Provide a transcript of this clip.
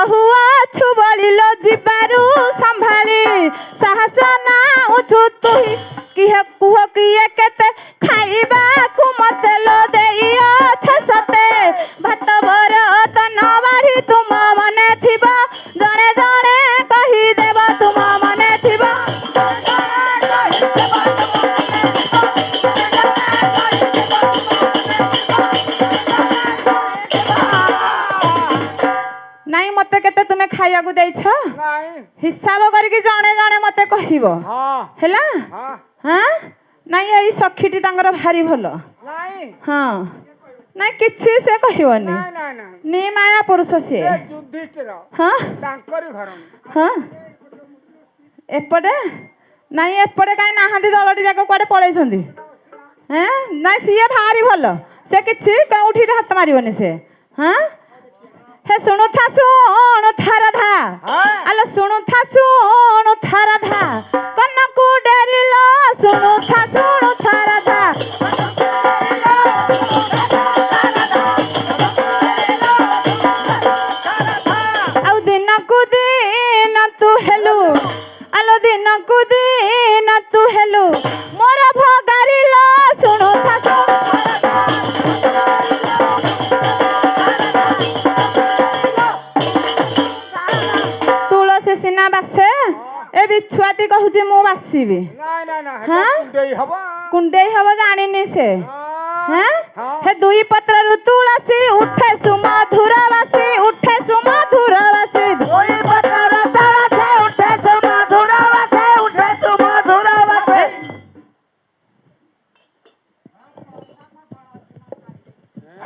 बहुआ छु बोलिलो जिबारु संभाली साहस ना उछु तुही किह कुह किए केते खाइबा कु मते लो देइयो छसते भात भर तन बाढ़ी तुम मने थिबा जणे जणे कहि देब तुम मने थिबा नाई मते केते तुमे खाइया को देइछ नहीं हिसाब करके जणे जणे मते कहिबो हाँ हैला हाँ हां नाई एई सखीटी तांगर भारी भलो नहीं हां नाई किछि से कहिवनी नहीं नहीं नहीं नी माया पुरुष से ये युधिष्ठिर हां तांकरी घर हां एपटे नाई एपटे काई नाहांती दलटी जाक कुआडे पळैछंती हैं नाई सिए भारी भलो से किछि कौठी हाथ मारिबनी से हां हे सुनु था राधा आलो सुनु था राधा कनकु डेरिलो सुनु था राधा आउ दिनकु दिन तू हेलु आलो दिनकु दिन तू हेलु मोर भगारिलो सुनु था सिना बासे ए बिछुआती कहूची मु बासीबी नहीं नहीं नहीं हाँ? कुंडेई हवा कुंडेई हब जानिनी से हाँ हैं हाँ हे दुई पत्र रु तुलसी